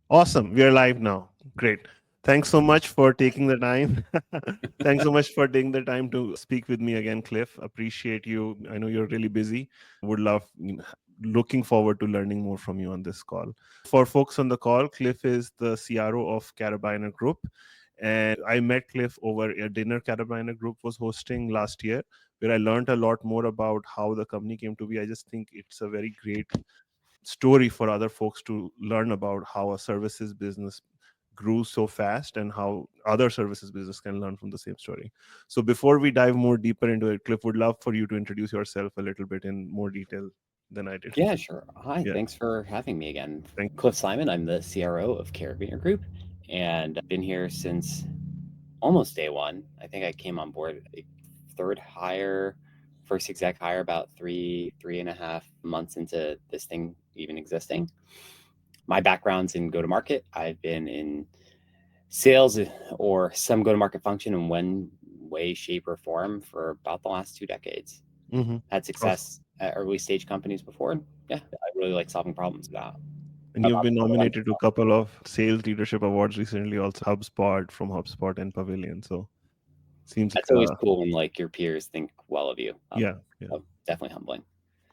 Awesome. We are live now. Great. Thanks so much for taking the time. Thanks so much for taking the time to speak with me again, Cliff. Appreciate you. I know you're really busy. Would love, looking forward to learning more from you on this call. For folks on the call, Cliff is the CRO of Carabiner Group. And I met Cliff over a dinner Carabiner Group was hosting last year, where I learned a lot more about how the company came to be. I just think it's a very great story for other folks to learn about how a services business grew so fast and how other services business can learn from the same story. So before we dive more deeper into it, Cliff, would love for you to introduce yourself a little bit in more detail than I did. Yeah, sure. Hi, Yeah, thanks for having me again. thank Cliff Simon, I'm the CRO of Carabiner Group, and I've been here since almost day one. I think I came on board a third hire, first exec hire about three and a half months into this thing even existing. My background's in go to market. I've been in sales or some go to market function in one way, shape, or form for about the last 2 decades. you. Had Awesome. success at early stage companies before. And yeah, I really like solving problems And you've about been the world I'm nominated to a couple of sales leadership awards recently, also HubSpot from HubSpot and Pavilion. So seems That's like always cool when like your peers think well of you. yeah, yeah. Definitely humbling.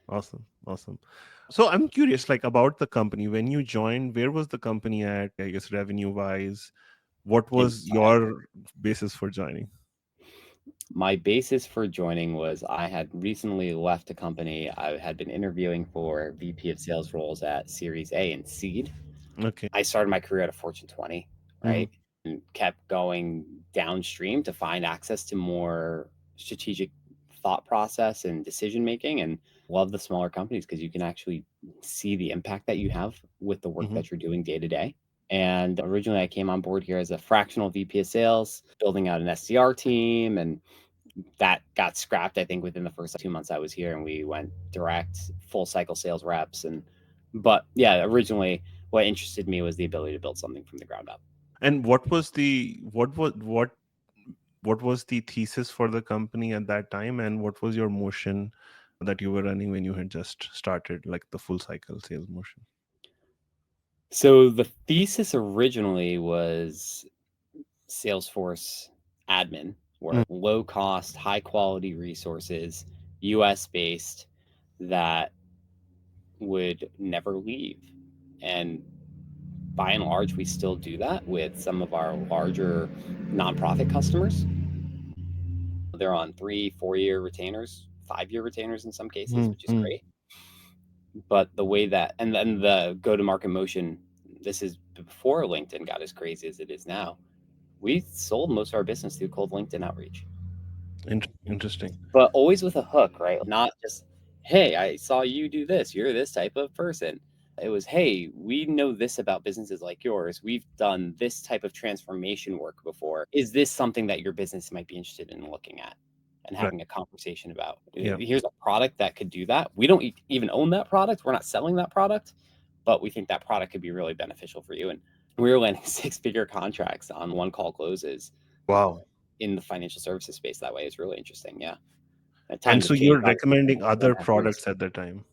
Awesome. Awesome. So I'm curious, like about the company. When you joined, where was the company at, I guess, revenue wise? What In was your basis for joining? my basis for joining was I had recently left a company. I had been interviewing for VP of sales roles at Series A and Seed. Okay. I started my career at a Fortune 20, Hmm. right? And kept going downstream to find access to more strategic thought process and decision making, and love the smaller companies because you can actually see the impact that you have with the work Hmm. that you're doing day to day. And originally I came on board here as a fractional VP of sales, building out an SDR team, and that got scrapped I think within the first 2 months I was here, and we went direct full cycle sales reps. And but yeah, originally what interested me was the ability to build something from the ground up. And what was the thesis for the company at that time, and what was your motion that you were running when you had just started, like the full cycle sales motion? So the thesis originally was Salesforce admin, Mm, where low cost, high quality resources, US based, that would never leave. And by and large, we still do that with some of our larger nonprofit customers. They're on 3, 4 year retainers, 5 year retainers in some cases, mm, which is mm, great. But the way that, and then the go to market motion, this is before LinkedIn got as crazy as it is now. We sold most of our business through cold LinkedIn outreach, interesting. but always with a hook, right? Not just, hey, I saw you do this. You're this type of person. It was, hey, we know this about businesses like yours. We've done this type of transformation work before. Is this something that your business might be interested in looking at and Right. having a conversation about? Yeah. Here's a product that could do that. We don't even own that product. We're not selling that product, but we think that product could be really beneficial for you. And we were landing 6 figure contracts on one call closes Wow. in the financial services space that way. Is really interesting. Yeah. And And times so have changed you're obviously in recommending the last two and other a half years. products at the time.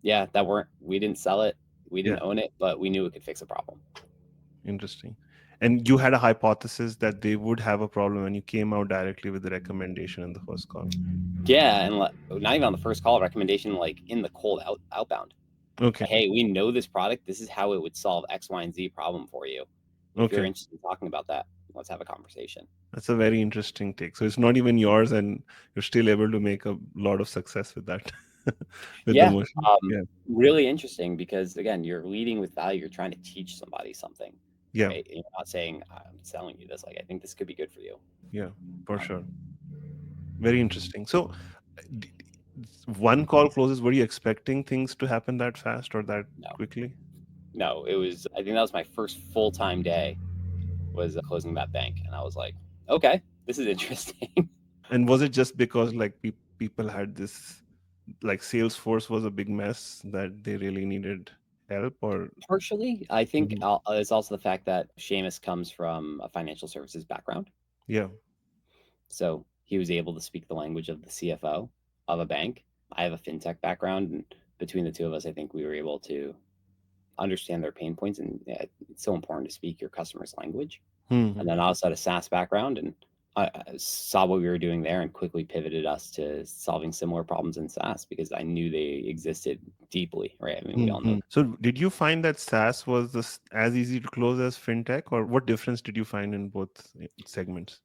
Yeah, that weren't, we didn't sell it, we Yeah. didn't own it, but we knew it could fix a problem. Interesting. And you had a hypothesis that they would have a problem, and you came out directly with the recommendation in the first call. Yeah, and not even on the first call, recommendation like in the cold outbound. Okay. Like, hey, we know this product. This is how it would solve X, Y, and Z problem for you. If you're Okay. interested in talking about that, let's have a conversation. That's a very interesting take. So it's not even yours, and you're still able to make a lot of success with that, with the Yeah, motion. Yeah. really interesting because again, you're leading with value. You're trying to teach somebody something, Yeah. right? And you're not saying I'm selling you this. Like, I think this could be good for you. Yeah. For sure. Very interesting. So d- one call closes. Were you expecting things to happen that fast or that No, quickly? no, it was. I think that was my first full time day was closing that bank, and I was like, okay, this is interesting. And was it just because like people had this, like Salesforce was a big mess that they really needed help, or Partially, I think Mhm. it's also the fact that Seamus comes from a financial services background, Yeah. so he was able to speak the language of the CFO of a bank. I have a fintech background, and between the two of us, I think we were able to understand their pain points, and it's so important to speak your customer's language. And Hmm. then I also had a SaaS background, and I saw what we were doing there and quickly pivoted us to solving similar problems in SaaS because I knew they existed deeply, right? I mean, we all know. So, did you find that SaaS was as easy to close as fintech, or what difference did you find in both segments?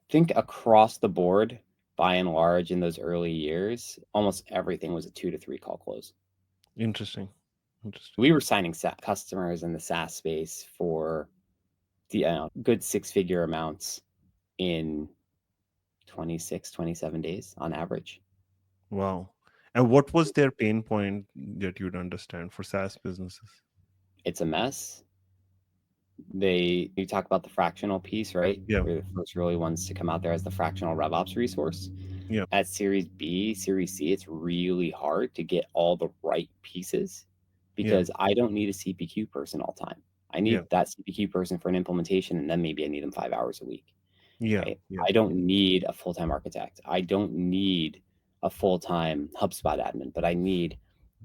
Think across the board, by and large, in those early years, almost everything was a 2 to 3 call close. Interesting. Interesting. We were signing customers in the SaaS space for the good 6-figure amounts in 26, 27 days on average. Wow. And what was their pain point that you'd understand for SaaS businesses? It's a mess. You talk about the fractional piece, right? Yeah. We're the first really ones to come out there as the fractional RevOps resource. Yeah. At Series B, Series C, it's really hard to get all the right pieces Yeah. because I don't need a CPQ person all the time. I Yeah. need that CPQ person for an implementation, and then maybe I need them 5 hours a week, Yeah. right? Yeah. I don't need a full-time architect. I don't need a full-time HubSpot admin, but I need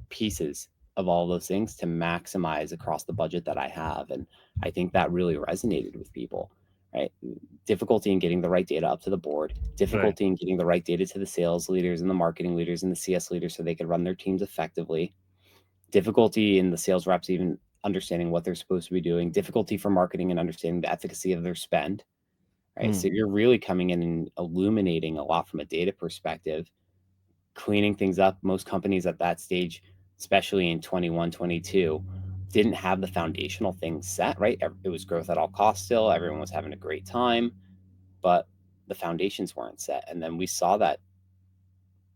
pieces of all those things to maximize across the budget that I have. And I think that really resonated with people, right? Difficulty in getting the right data up to the board, Right. difficulty in getting the right data to the sales leaders and the marketing leaders and the CS leaders so they could run their teams effectively, difficulty in the sales reps even understanding what they're supposed to be doing, difficulty for marketing and understanding the efficacy of their spend, right? Hmm. So you're really coming in and illuminating a lot from a data perspective, cleaning things up. Most companies at that stage, especially in 21, 22, didn't have the foundational things set, right? It was growth at all costs still. Everyone was having a great time, but the foundations weren't set. And then we saw that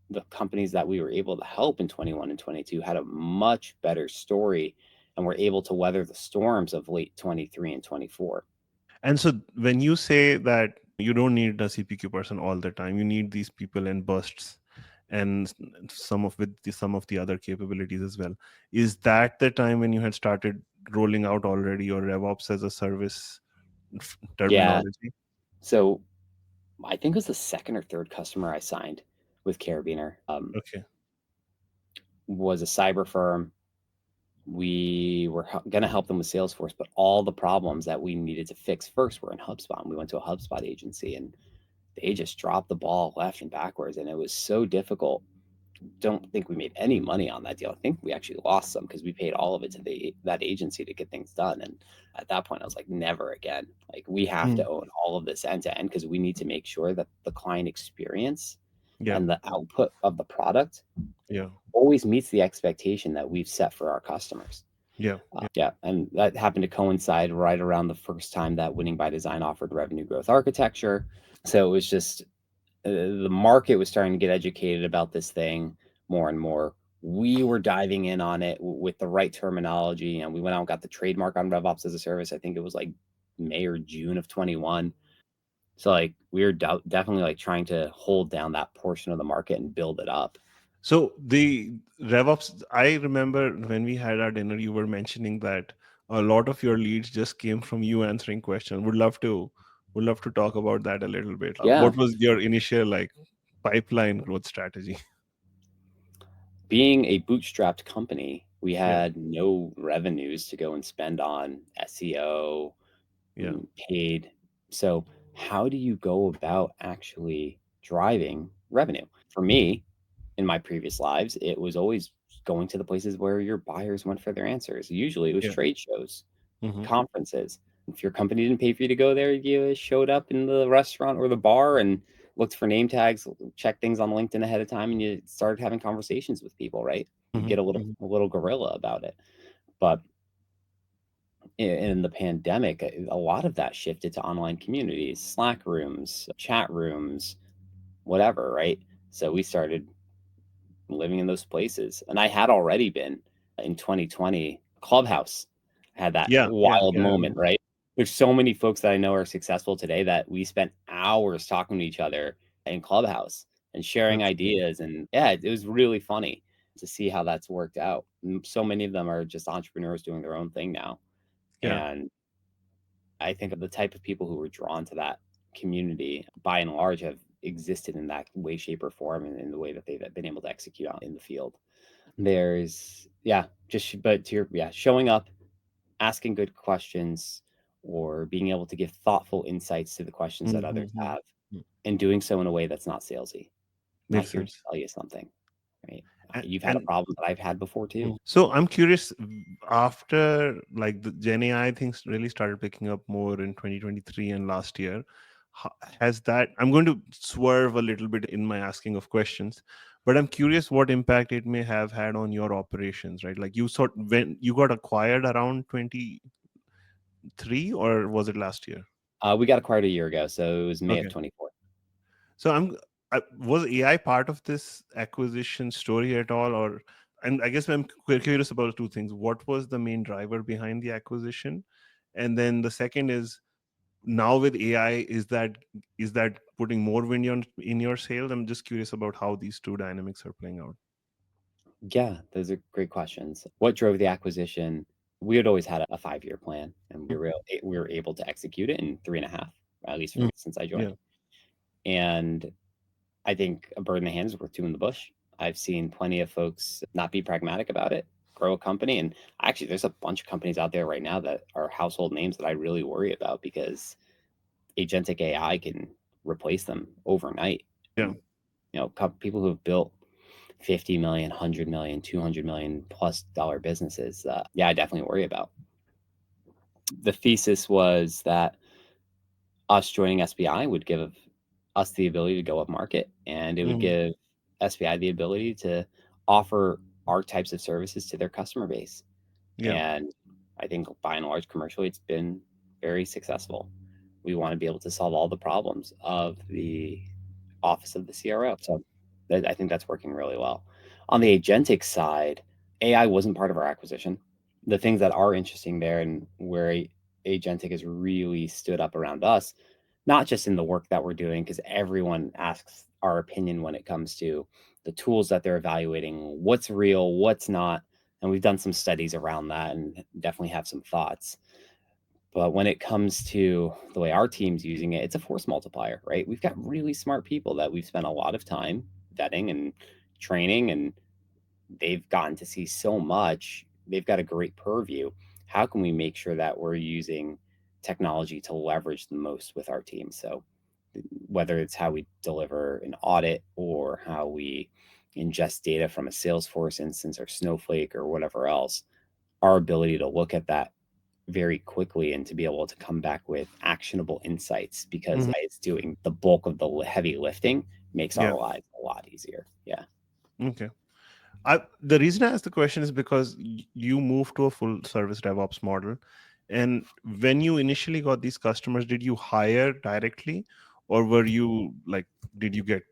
the companies that we were able to help in 21 and 22 had a much better story and were able to weather the storms of late 23 and 24. And so, when you say that you don't need a CPQ person all the time, you need these people in bursts, and some of the other capabilities as well. Is that the time when you had started rolling out already your RevOps as a service Yeah. terminology? So I think it was the second or third customer I signed with Carabiner. Okay. Was a cyber firm. We were going to help them with Salesforce, but all the problems that we needed to fix first were in HubSpot. And we went to a HubSpot agency, and they just dropped the ball left and backwards. And it was so difficult. Don't think we made any money on that deal. I think we actually lost some because we paid all of it to that agency to get things done. And at that point, I was like, never again. Like, we have Hmm. to own all of this end to end because we need to make sure that the client experience Yeah. and the output of the product Yeah. always meets the expectation that we've set for our customers. Yeah. Yeah, and that happened to coincide right around the first time that Winning by Design offered revenue growth architecture. So it was just the market was starting to get educated about this thing more and more. We were diving in on it with the right terminology, and we went out and got the trademark on RevOps as a service. I think it was like May or June of 21. So like we were definitely like trying to hold down that portion of the market and build it up. So the RevOps, I remember when we had our dinner, you were mentioning that a lot of your leads just came from you answering questions. Would love to talk about that a little bit. Yeah, What was your initial pipeline growth strategy? being a bootstrapped company, we Yeah. had no revenues to go and spend on SEO, Yeah. paid. So, how do you go about actually driving revenue? For me, in my previous lives, it was always going to the places where your buyers went for their answers. Usually, it was Yeah. trade shows, Hmm. conferences. If your company didn't pay for you to go there, you showed up in the restaurant or the bar and looked for name tags, checked things on LinkedIn ahead of time, and you started having conversations with people, right? You Hmm. get a little gorilla about it. But in the pandemic, a lot of that shifted to online communities, Slack rooms, chat rooms, whatever, right? So we started living in those places. And I had already been in 2020, Clubhouse had that Yeah. Yeah. wild Yeah. I moment, remember. right? There's so many folks that I know are successful today that we spent hours talking to each other in Clubhouse and sharing That's amazing. ideas. And yeah, it was really funny to see how that's worked out. So many of them are just entrepreneurs doing their own thing now. Yeah. And I think of the type of people who were drawn to that community, by and large, have existed in that way, shape, or form, and in the way that they've been able to execute on in the field. There's but to your showing up, asking good questions, or being able to give thoughtful insights to the questions that others Mm-hmm. have, and doing so in a way that's not salesy. Not Makes here to sense. sell you something, right? You've had a And problem that I've had before too. so I'm curious, after like the Gen AI things really started picking up more in 2023 and last year, has that, I'm going to swerve a little bit in my asking of questions, but I'm curious what impact it may have had on your operations, right? Like you sort, when you got acquired around 23, or was it last year? We got acquired a year ago, so it was May of Okay. 24. So was AI part of this acquisition story at all, or, and I guess I'm curious about two things. What was the main driver behind the acquisition, and then the second is, now with AI, is that putting more wind in your sails? I'm just curious about how these two dynamics are playing out. Yeah, those are great questions. What drove the acquisition? We had always had a 5-year plan, and we were able to execute it in 3.5, at least for Mm. me since I joined. Yeah, And I think a bird in the hand is worth two in the bush. I've seen plenty of folks not be pragmatic about it, grow a company. And actually, there's a bunch of companies out there right now that are household names that I really worry about because agentic AI can replace them overnight. yeah. And, people who have built 50 million, 100 million, 200 million plus dollar businesses, I definitely worry about. The thesis was that us joining SBI would give us the ability to go up market, and it would Hmm. give SBI the ability to offer our types of services to their customer base. Yeah. And I think by and large, commercially, it's been very successful. We want to be able to solve all the problems of the office of the CRO. So I think that's working really well. On the agentic side, AI wasn't part of our acquisition. The things that are interesting there and where agentic has really stood up around us, not just in the work that we're doing, because everyone asks our opinion when it comes to the tools that they're evaluating, what's real, what's not. And we've done some studies around that and definitely have some thoughts. But when it comes to the way our team's using it, it's a force multiplier, right? We've got really smart people that we've spent a lot of time vetting and training, and they've gotten to see so much. They've got a great purview. How can we make sure that we're using technology to leverage the most with our team? So, whether it's how we deliver an audit or how we ingest data from a Salesforce instance or Snowflake or whatever else, our ability to look at that very quickly and to be able to come back with actionable insights because Hmm. it's doing the bulk of the heavy lifting makes our Yeah. lives a lot easier. Yeah. Okay. The reason I asked the question is because you moved to a full service DevOps model. And when you initially got these customers, did you hire directly, or were you like, did you get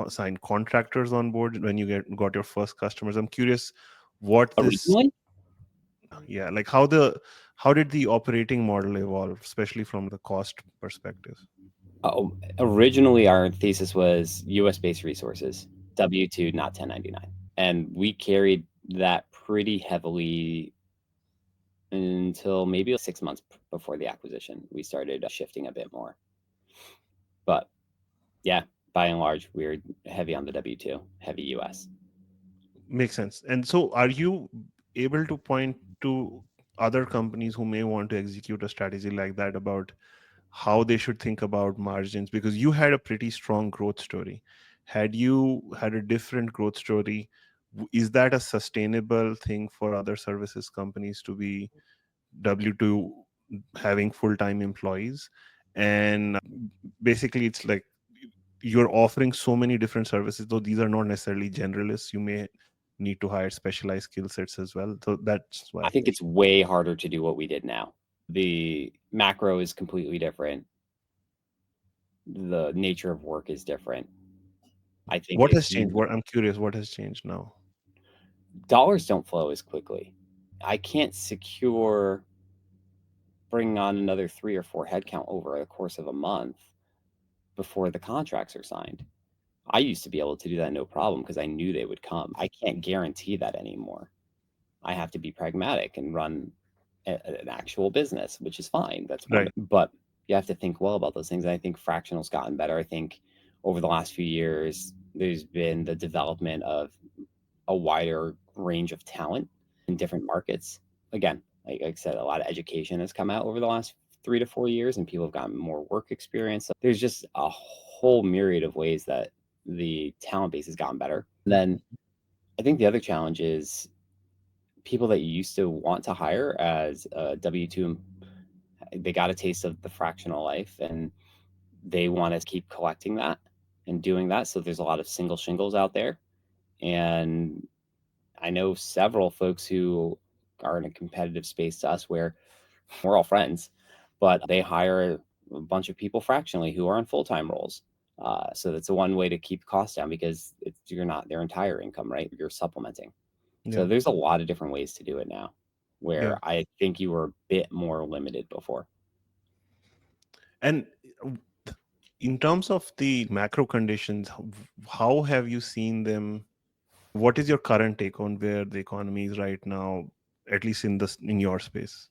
sign contractors on board when you got your first customers? I'm curious what this, Originally, yeah, like how did the operating model evolve, especially from the cost perspective? originally our thesis was US based resources, W-2, not 1099. And we carried that pretty heavily until maybe 6 months before the acquisition. We started shifting a bit more. But yeah, by and large, we're heavy on the W-2, heavy US. Makes sense. And so, are you able to point to other companies who may want to execute a strategy like that about how they should think about margins? Because you had a pretty strong growth story. Had you had a different growth story, is that a sustainable thing for other services companies to be W2, having full-time employees? And basically, it's like you're offering so many different services, though these are not necessarily generalists. You may need to hire specialized skill sets as well. So that's why. I think it's way harder to do what we did now. The macro is completely different. The nature of work is different. I think What if has changed? What I'm curious, what has changed now? dollars don't flow as quickly, I can't secure bringing on another 3 or 4 headcount over the course of a month before the contracts are signed. I used to be able to do that no problem because I knew they would come. I can't guarantee that anymore. I have to be pragmatic and run an actual business, which is fine. That's Right. wonderful. But you have to think well about those things. And I think fractional's gotten better. I think over the last few years, there's been the development of a wider range of talent in different markets. Again, like I said, a lot of education has come out over the last 3 to 4 years, and people have gotten more work experience. So there's just a whole myriad of ways that the talent base has gotten better. And then I think the other challenge is people that you used to want to hire as a W-2, they got a taste of the fractional life and they want to keep collecting that and doing that. So there's a lot of single shingles out there. And I know several folks who are in a competitive space to us where we're all friends, but they hire a bunch of people fractionally who are on full-time roles. So that's a one way to keep costs down because you're not their entire income, right? You're supplementing. So Yeah. there's a lot of different ways to do it now, Yeah. where I think you were a bit more limited before. And uh, in terms of the macro conditions, how have you seen them? What is your current take on where the economy is right now, at least in your space?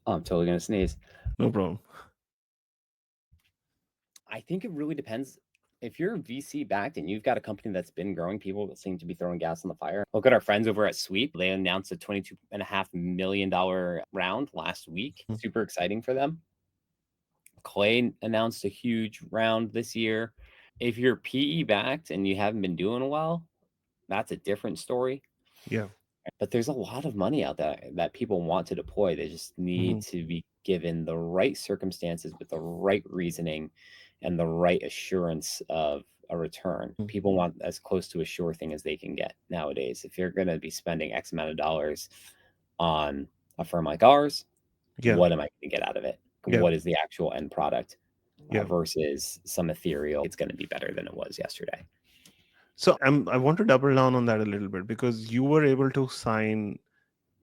Oh, I'm totally gonna sneeze. No problem. I think it really depends. If you're VC backed and you've got a company that's been growing, people seem to be throwing gas on the fire. Look at our friends over at Sweep. They announced a $22.5 million round last week. Mm. Super exciting for them. Clay announced a huge round this year. If you're PE backed and you haven't been doing well, that's a different story. Yeah. But there's a lot of money out there that people want to deploy. They just need Hmm. to be given the right circumstances with the right reasoning and the right assurance of a return. People want as close to a sure thing as they can get nowadays. If you're going to be spending X amount of dollars on a firm like ours, Yeah. what am I going to get out of it? Yeah. What is the actual end product Yeah. versus some ethereal? It's going to be better than it was yesterday. So I want to double down on that a little bit because you were able to sign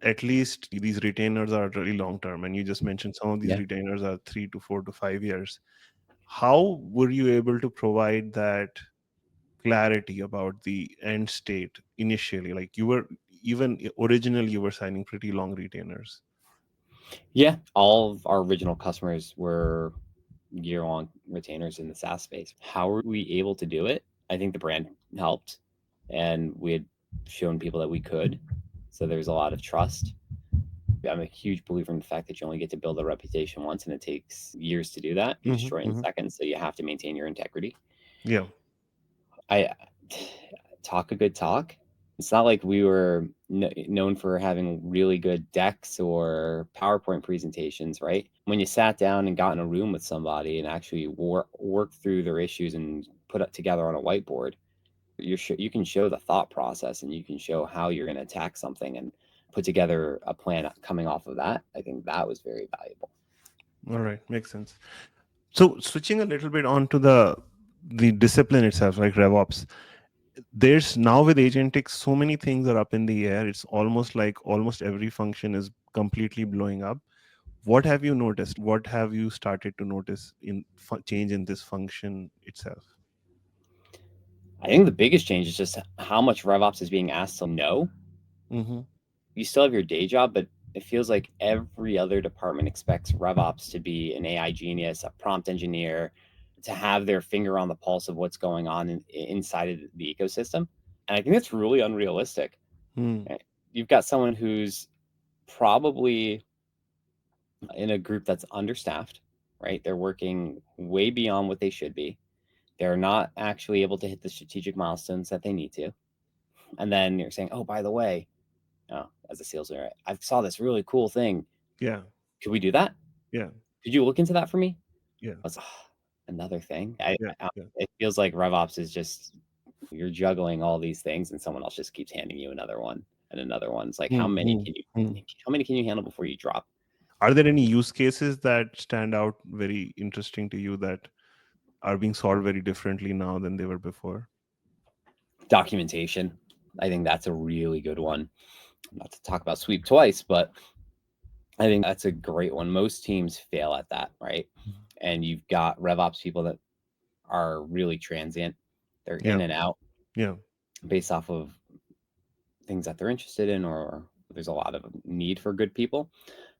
at least these retainers are really long term, and you just mentioned some of these Yeah. retainers are 3 to 4 to 5 years. How were you able to provide that clarity about the end state initially? Like you were even originally you were signing pretty long retainers. Yeah. All of our original customers were year-long retainers in the SaaS space. How were we able to do it? I think the brand helped, and we had shown people that we could. So there's a lot of trust. I'm a huge believer in the fact that you only get to build a reputation once, and it takes years to do that. You Hmm. destroy it in Hmm. seconds, so you have to maintain your integrity. Yeah. I talk a good talk. It's not like we were known for having really good decks or PowerPoint presentations, right? When you sat down and got in a room with somebody and actually worked through their issues and put it together on a whiteboard, you can show the thought process and you can show how you're going to attack something and put together a plan coming off of that. I think that was very valuable. All right, makes sense. So switching a little bit on to the discipline itself, like RevOps, there's now with agentic so many things are up in the air. It's almost like almost every function is completely blowing up. What have you noticed? What have you started to notice in change in this function itself? I think the biggest change is just how much RevOps is being asked to know. Mm-hmm. You still have your day job, but it feels like every other department expects RevOps to be an AI genius, a prompt engineer, to have their finger on the pulse of what's going on inside of the ecosystem. And I think that's really unrealistic. Mm. Right? You've got someone who's probably in a group that's understaffed, right? They're working way beyond what they should be. They're not actually able to hit the strategic milestones that they need to. And then you're saying, oh, by the way, as a sales leader, I saw this really cool thing. Yeah. Could we do that? Yeah. Could you look into that for me? Yeah. I was another thing. Yeah. Yeah. It feels like RevOps is just you're juggling all these things, and someone else just keeps handing you another one and another one. It's like Mm, mm, mm. how many can you handle before you drop? Are there any use cases that stand out very interesting to you that are being solved very differently now than they were before? Documentation. I think that's a really good one. Not to talk about Sweep twice, but I think that's a great one. Most teams fail at that, right? And you've got RevOps people that are really transient. They're Yeah. in and out Yeah. based off of things that they're interested in, or there's a lot of need for good people.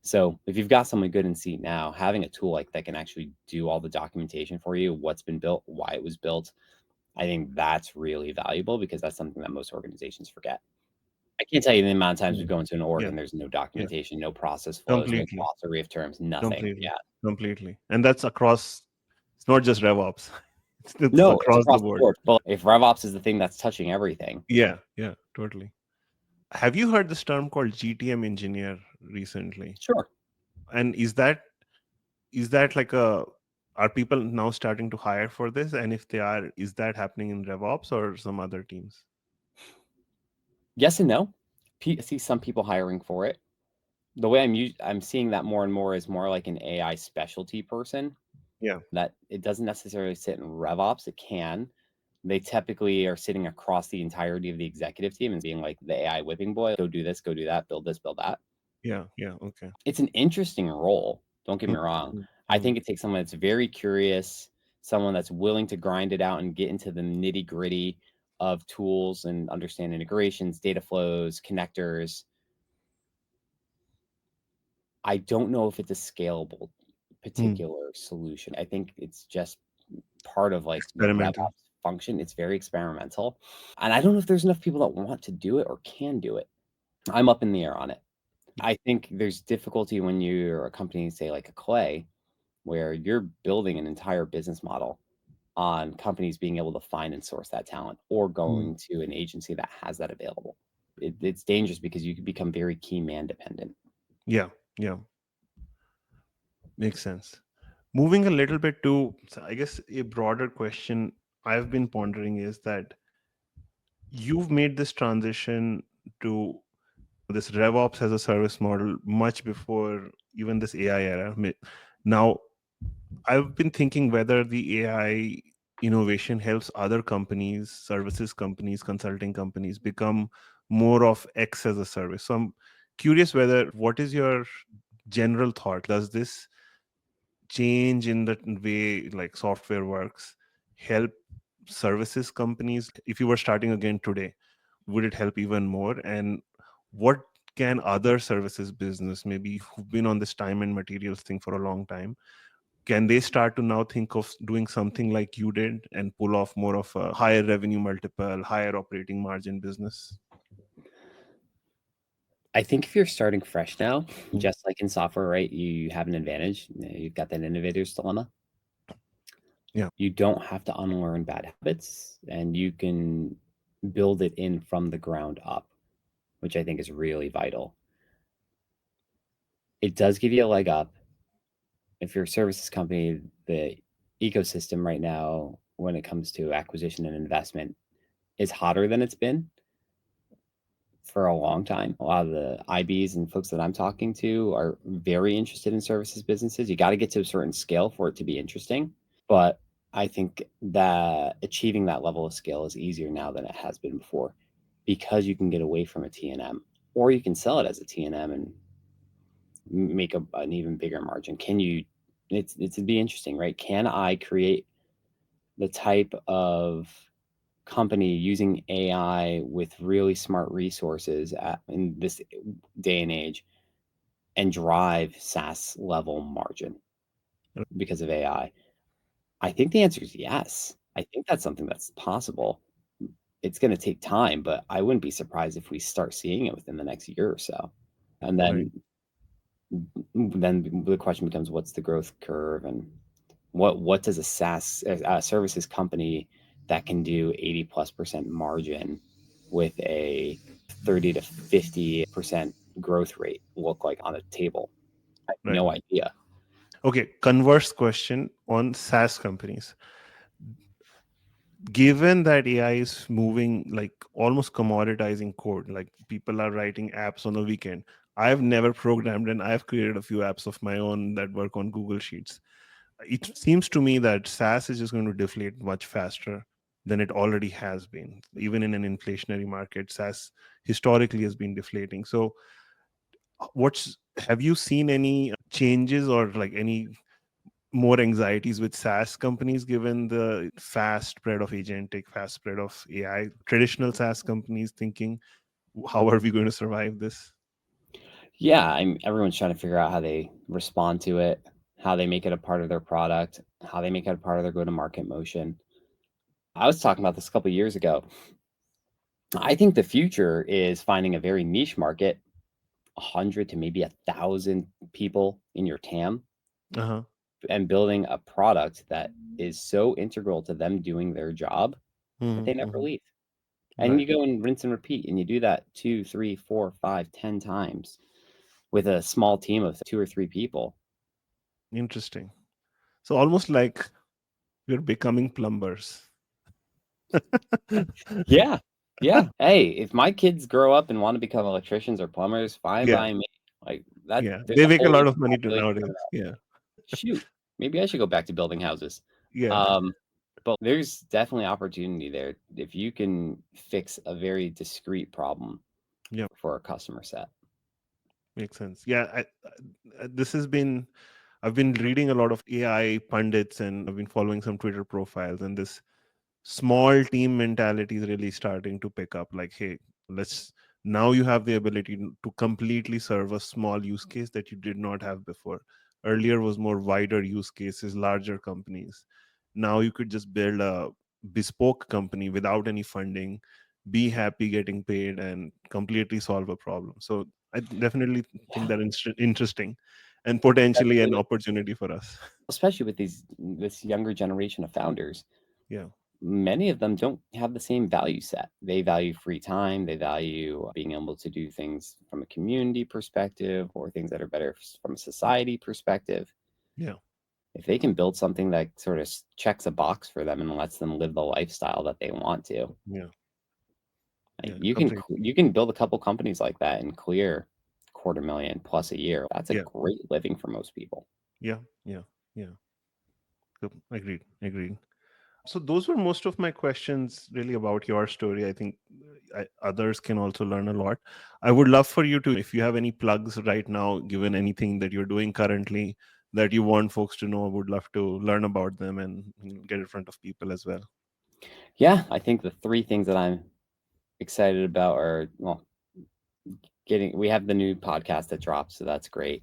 So if you've got someone good in seat now, having a tool like that can actually do all the documentation for you, what's been built, why it was built, I think that's really valuable because that's something that most organizations forget. I can't tell you the amount of times we Yeah, go into an org yeah, and there's no yeah. documentation, no process flows, no Completely, glossary of terms, nothing. completely, Yeah. completely. And that's across. It's not just RevOps. It's No, it's across the across the board. board. But if RevOps is the thing that's touching everything, Yeah, yeah, totally. Have you heard this term called GTM engineer recently? sure. And is that like a are people now starting to hire for this? And if they are, is that happening in RevOps or some other teams? Yes and no. I see some people hiring for it. The way I'm seeing that more and more is more like an AI specialty person Yeah. that it doesn't necessarily sit in RevOps. It can. They typically are sitting across the entirety of the executive team and being like the AI whipping boy, go do this, go do that, build this, build that. Yeah. Yeah. Okay. It's an interesting role. Don't get Mm, me wrong. mm, I mm, think it takes someone that's very curious, someone that's willing to grind it out and get into the nitty gritty of tools and understand integrations, data flows, connectors. I don't know if it's a scalable mm. particular solution. I think it's just part of like the Experimental. RevOps function. It's very experimental. And I don't know if there's enough people that want to do it or can do it. I'm up in the air on it. I think there's difficulty when you're a company, say like a Clay, where you're building an entire business model on companies being able to find and source that talent or Mm. going to an agency that has that available. It's dangerous because you can become very key man dependent. Yeah. Yeah. Makes sense. Moving a little bit to, so I guess, a broader question I've been pondering is that you've made this transition to this RevOps as a service model much before even this AI era. Now, I've been thinking whether the AI innovation helps other companies, services companies, consulting companies become more of X as a service. So I'm curious whether what is your general thought? Does this change in the way like software works help services companies? If you were starting again today, would it help even more? And what can other services business, maybe who've been on this time and materials thing for a long time, can they start to now think of doing something like you did and pull off more of a higher revenue multiple, higher operating margin business? I think if you're starting fresh now, Mm. just like in software, right, you have an advantage. You've got that innovator's dilemma. Yeah. You don't have to unlearn bad habits and you can build it in from the ground up, which I think is really vital. It does give you a leg up. If you're a services company, the ecosystem right now, when it comes to acquisition and investment, is hotter than it's been for a long time. A lot of the IBs and folks that I'm talking to are very interested in services businesses. You got to get to a certain scale for it to be interesting. But I think that achieving that level of scale is easier now than it has been before because you can get away from a T&M or you can sell it as a T&M and make an even bigger margin. Can you? It's be interesting, right? Can I create the type of company using AI with really smart resources in this day and age and drive SaaS level margin because of AI? I think the answer is yes. I think that's something that's possible. It's going to take time, but I wouldn't be surprised if we start seeing it within the next year or so. And Right. then the question becomes, what's the growth curve and what does a SaaS services company that can do 80+% margin with a 30 to 50% growth rate look like on a table? I have Right. no idea. Okay, converse question on SaaS companies. Given that AI is moving like almost commoditizing code, like people are writing apps on the weekend. I've never programmed and I've created a few apps of my own that work on Google Sheets. It seems to me that SaaS is just going to deflate much faster than it already has been. Even in an inflationary market, SaaS historically has been deflating. So, what's have you seen any changes or like any more anxieties with SaaS companies given the fast spread of agentic, fast spread of AI? Traditional SaaS companies thinking, how are we going to survive this? Yeah, everyone's trying to figure out how they respond to it, how they make it a part of their product, how they make it a part of their go-to-market motion. I was talking about this a couple of years ago. I think the future is finding a very niche market, 100 to maybe 1,000 people in your TAM, Uh-huh. and building a product that is so integral to them doing their job that they never Mm-hmm. leave. And Right. you go and rinse and repeat, and you do that 2, 3, 4, 5, 10 times with a small team of 2 or 3 people. Interesting. So almost like we're becoming plumbers. Yeah. Yeah. Hey, if my kids grow up and want to become electricians or plumbers, fine Yeah. by me. Like that, Yeah. there's They a make a whole lot different of money population nowadays. coming up. Yeah. Shoot, maybe I should go back to building houses. Yeah. Um, but there's definitely opportunity there if you can fix a very discrete problem Yeah. for a customer set. Makes sense. Yeah. This has been, I've been reading a lot of AI pundits and I've been following some Twitter profiles, and this small team mentality is really starting to pick up. Like, hey, let's, now you have the ability to completely serve a small use case that you did not have before. Earlier was more wider use cases, larger companies. Now you could just build a bespoke company without any funding, be happy getting paid, and completely solve a problem. So I definitely think Yeah, that interesting and potentially especially an with opportunity for us. especially with this younger generation of founders. Yeah. Many of them don't have the same value set. They value free time, they value being able to do things from a community perspective or things that are better from a society perspective. Yeah. If they can build something that sort of checks a box for them and lets them live the lifestyle that they want to, Yeah. like Yeah. you can build a couple companies like that and clear 250,000 plus a year. That's a Yeah. great living for most people. Yeah. Yeah. Yeah. So, agreed. Agreed. So those were most of my questions really about your story. I think others can also learn a lot. I would love for you to, if you have any plugs right now, given anything that you're doing currently that you want folks to know, I would love to learn about them and get in front of people as well. Yeah, I think the three things that I'm excited about are, well, we have the new podcast that dropped, so that's great.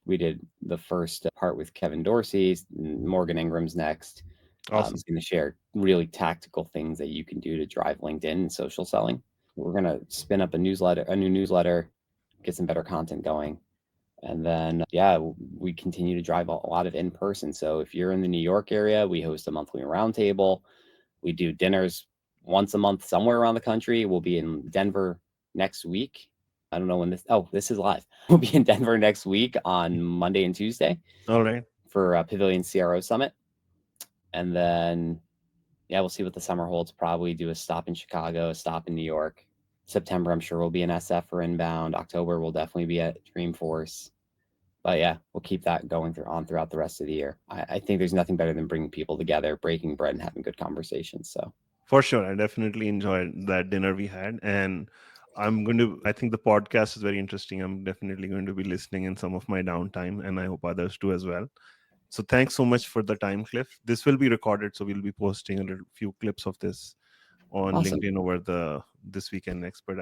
We did the first part with Kevin Dorsey. Morgan Ingram's next. Awesome. He's going to share really tactical things that you can do to drive LinkedIn and social selling. We're going to spin up a new newsletter, get some better content going. And then, yeah, we continue to drive a lot of in person. So if you're in the New York area, we host a monthly roundtable. We do dinners once a month somewhere around the country. We'll be in Denver next week. I don't know when this is live. We'll be in Denver next week on Monday and Tuesday All right. for Pavilion CRO Summit. And then, yeah, we'll see what the summer holds. Probably do a stop in Chicago, a stop in New York. September, I'm sure we'll be in SF for inbound. October, we'll definitely be at Dreamforce. But yeah, we'll keep that going throughout the rest of the year. I think there's nothing better than bringing people together, breaking bread, and having good conversations. So For sure. I definitely enjoyed that dinner we had. And I think the podcast is very interesting. I'm definitely going to be listening in some of my downtime, and I hope others do as well. So thanks so much for the time, Cliff. This will be recorded, so we'll be posting a few clips of this on awesome. LinkedIn over the this weekend next. But